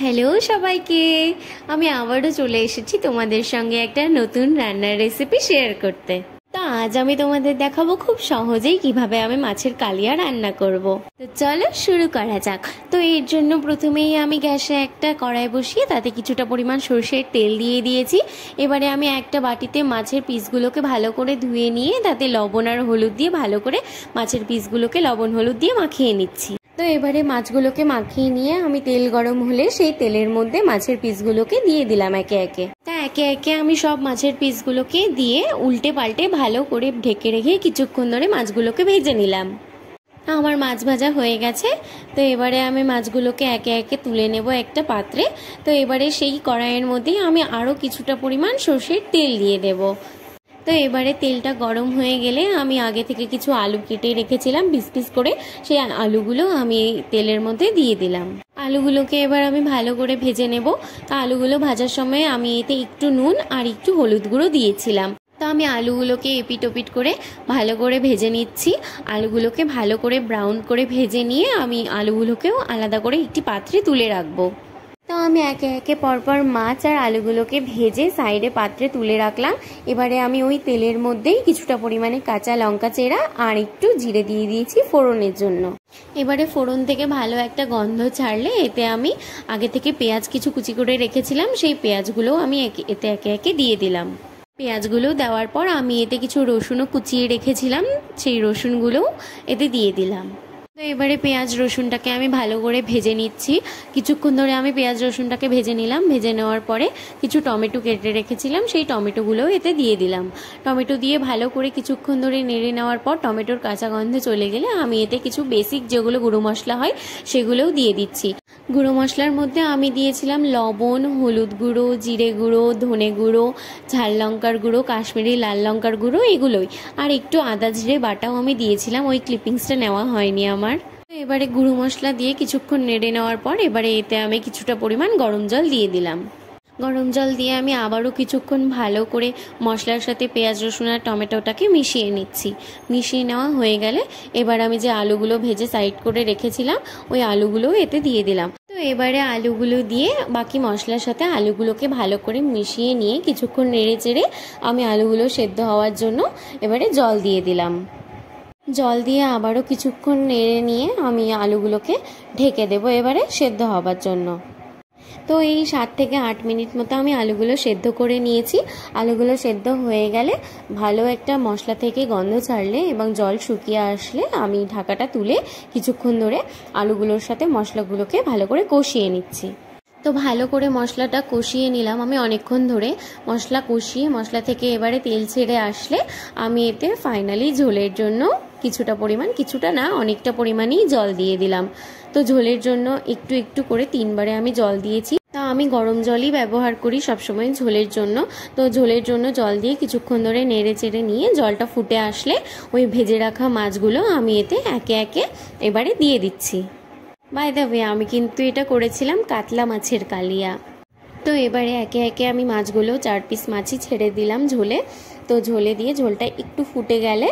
Hello সবাইকে, আমি আবারও চলে এসেছি তোমাদের সঙ্গে একটা নতুন রান্নার রেসিপি শেয়ার করতে। তো আজ আমি তোমাদের দেখাবো খুব সহজেই কিভাবে আমি মাছের কালিয়া রান্না করব। তো চলো শুরু করা যাক। তো এর জন্য প্রথমেই আমি গ্যাসে একটা কড়াই বসিয়ে তাতে কিছুটা পরিমাণ সরষের তেল দিয়ে দিয়েছি। এবারে আমি একটা বাটিতে মাছের পিসগুলোকে ভালো করে ধুয়ে নিয়ে তাতে লবণ আর হলুদ দিয়ে ভালো করে মাছের পিসগুলোকে লবণ হলুদ দিয়ে মাখিয়ে নিচ্ছি। তো এবারে মাছগুলোকে মাখিয়ে নিয়ে আমি তেল গরম হলে সেই তেলের মধ্যে মাছের পিসগুলোকে দিয়ে দিলাম একে একে। তা একে একে আমি সব মাছের পিসগুলোকে দিয়ে উল্টে পাল্টে ভালো করে ঢেকে রেখে কিছুক্ষণ ধরে মাছগুলোকে ভেজে নিলাম। আমার মাছ ভাজা হয়ে গেছে। তো এবারে আমি মাছগুলোকে একে একে তুলে নেব একটা পাত্রে। তো এবারে সেই কড়াইয়ের মধ্যেই আমি আরও কিছুটা পরিমাণ সর্ষের তেল দিয়ে দেব। তো এবারে তেলটা গরম হয়ে গেলে আমি আগে থেকে কিছু আলু কেটে রেখেছিলাম পিস পিস করে, সেই আলুগুলো আমি তেলের মধ্যে দিয়ে দিলাম। আলুগুলোকে এবার আমি ভালো করে ভেজে নেব। তো আলুগুলো ভাজার সময় আমি এতে একটু নুন আর একটু হলুদ গুঁড়ো দিয়েছিলাম। তো আমি আলুগুলোকে এপিট ওপিট করে ভালো করে ভেজে নিচ্ছি। আলুগুলোকে ভালো করে ব্রাউন করে ভেজে নিয়ে আমি আলুগুলোকেও আলাদা করে একটি পাত্রে তুলে রাখবো। তো আমি একে একে পরপর মাছ আর আলুগুলোকে ভেজে সাইডে পাত্রে তুলে রাখলাম। এবারে আমি ওই তেলের মধ্যেই কিছুটা পরিমাণে কাঁচা লঙ্কা চেরা আর একটু জিরে দিয়ে দিয়েছি ফোড়নের জন্য। এবারে ফোড়ন থেকে ভালো একটা গন্ধ ছাড়লে এতে আমি আগে থেকে পেঁয়াজ কিছু কুচি করে রেখেছিলাম, সেই পেঁয়াজগুলো আমি এতে একে একে দিয়ে দিলাম। পেঁয়াজগুলো দেওয়ার পর আমি এতে কিছু রসুনও কুচিয়ে রেখেছিলাম, সেই রসুনগুলোও এতে দিয়ে দিলাম। তো এবারে পেঁয়াজ রসুনটাকে আমি ভালো করে ভেজে নিচ্ছি। কিছুক্ষণ ধরে আমি পেঁয়াজ রসুনটাকে ভেজে নিলাম। ভেজে নেওয়ার পরে কিছু টমেটো কেটে রেখেছিলাম, সেই টমেটোগুলোও এতে দিয়ে দিলাম। টমেটো দিয়ে ভালো করে কিছুক্ষণ ধরে নেড়ে নেওয়ার পর টমেটোর কাঁচা গন্ধ চলে গেলে আমি এতে কিছু বেসিক যেগুলো গুঁড়ো মশলা হয় সেগুলোও দিয়ে দিচ্ছি। গুঁড়ো মশলার মধ্যে আমি দিয়েছিলাম লবণ, হলুদ গুঁড়ো, জিরে গুঁড়ো, ধনে গুঁড়ো, ঝাল লঙ্কার গুঁড়ো, কাশ্মীরি লাল লঙ্কার গুঁড়ো, এগুলোই। আর একটু আদা জিরে বাটাও আমি দিয়েছিলাম, ওই ক্লিপিংসটা নেওয়া হয়নি আমার। এবারে গুঁড়ো মশলা দিয়ে কিছুক্ষণ নেড়ে নেওয়ার পর এবারে এতে আমি কিছুটা পরিমাণ গরম জল দিয়ে দিলাম। গরম জল দিয়ে আমি আবারও কিছুক্ষণ ভালো করে মশলার সাথে পেঁয়াজ রসুন আর টমেটোটাকে মিশিয়ে নিচ্ছি। মিশিয়ে নেওয়া হয়ে গেলে এবার আমি যে আলুগুলো ভেজে সাইড করে রেখেছিলাম ওই আলুগুলোও এতে দিয়ে দিলাম। তো এবারে আলুগুলো দিয়ে বাকি মশলার সাথে আলুগুলোকে ভালো করে মিশিয়ে নিয়ে কিছুক্ষণ নেড়ে চেড়ে আমি আলুগুলো সেদ্ধ হওয়ার জন্য এবারে জল দিয়ে দিলাম। জল দিয়ে আবারও কিছুক্ষণ নেড়ে নিয়ে আমি আলুগুলোকে ঢেকে দেবো এবারে সেদ্ধ হবার জন্য। তো এই 7 থেকে 8 মিনিট মতো আমি আলুগুলো সেদ্ধ করে নিয়েছি। আলুগুলো সেদ্ধ হয়ে গেলে ভালো একটা মশলা থেকে গন্ধ ছাড়লে এবং জল শুকিয়ে আসলে আমি ঢাকাটা তুলে কিছুক্ষণ ধরে আলুগুলোর সাথে মশলাগুলোকে ভালো করে কষিয়ে নিচ্ছি। তো ভালো করে মশলাটা কষিয়ে নিলাম আমি অনেকক্ষণ ধরে। মশলা কষিয়ে মশলা থেকে এবারে তেল ছেড়ে আসলে আমি এতে ফাইনালি ঝোলের জন্য কিছুটা পরিমাণ, কিছুটা না অনেকটা পরিমাণেই জল দিয়ে দিলাম। তো ঝোলের জন্য একটু একটু করে 3 বারে আমি জল দিয়েছি। তা আমি গরম জলই ব্যবহার করি সবসময় ঝোলের জন্য। তো ঝোলের জন্য জল দিয়ে কিছুক্ষণ ধরে নেড়ে চেড়ে নিয়ে জলটা ফুটে আসলে ওই ভেজে রাখা মাছগুলো আমি এতে একে একে এবারে দিয়ে দিচ্ছি। বাই দ্য ওয়ে, আমি কিন্তু এটা করেছিলাম কাতলা মাছের কালিয়া। তো এবারে একে একে আমি মাছগুলো 4 পিস মাছই ছেড়ে দিলাম ঝোলে। তো ঝোলে দিয়ে ঝোলটা একটু ফুটে গেলে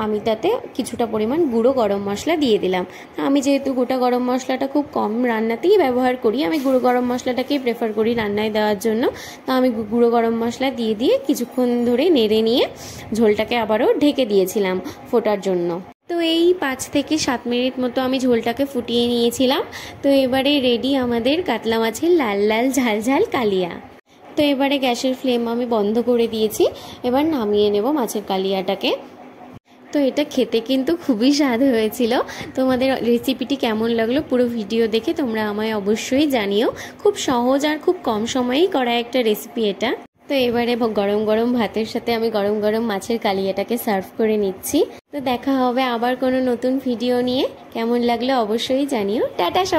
আমি তাতে কিছুটা পরিমাণ গুঁড়ো গরম মশলা দিয়ে দিলাম। আমি যেহেতু গোটা গরম মশলাটা খুব কম রান্নাতেই ব্যবহার করি, আমি গুঁড়ো গরম মশলাটাকেই প্রেফার করি রান্নায় দেওয়ার জন্য। তো আমি গুঁড়ো গরম মশলা দিয়ে কিছুক্ষণ ধরে নেড়ে নিয়ে ঝোলটাকে আবারও ঢেকে দিয়েছিলাম ফোটার জন্য। তো এই 5 থেকে 7 মিনিট মতো আমি ঝোলটাকে ফুটিয়ে নিয়েছিলাম। তো এবারে রেডি আমাদের কাতলা মাছের লাল লাল ঝাল ঝাল কালিয়া। তো এবারে গ্যাসের ফ্লেম আমি বন্ধ করে দিয়েছি। এবার নামিয়ে নেব মাছের কালিয়াটাকে। তো এটা খেতে কিন্তু খুবই স্বাদ হয়েছিল। তোমাদের রেসিপিটি কেমন লাগলো পুরো ভিডিও দেখে তোমরা আমায় অবশ্যই জানিও। খুব সহজ আর খুব কম সময়েই করা একটা রেসিপি এটা। তো এবারে গরম গরম ভাতের সাথে আমি গরম গরম মাছের কালিয়াটাকে সার্ভ করে নিচ্ছি। তো দেখা হবে আবার কোনো নতুন ভিডিও নিয়ে। কেমন লাগলো অবশ্যই জানিও। টাটা সব।